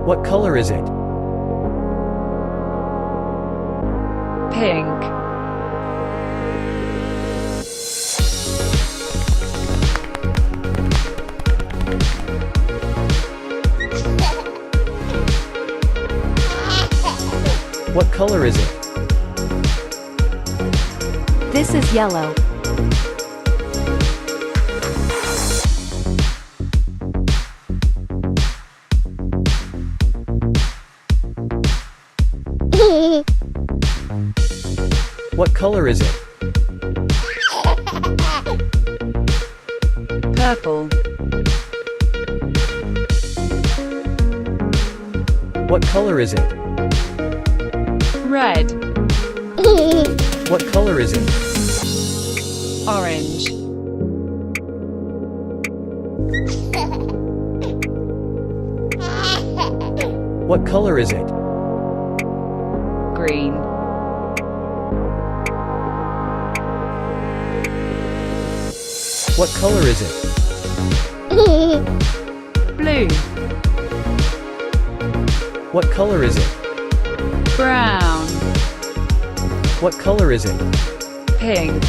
What color is it? Pink. What color is it? This is yellow. What color is it? Purple. What color is it? Red. What color is it? Orange. What color is it? Green. What color is it? Blue. What color is it? Brown. What color is it? Pink.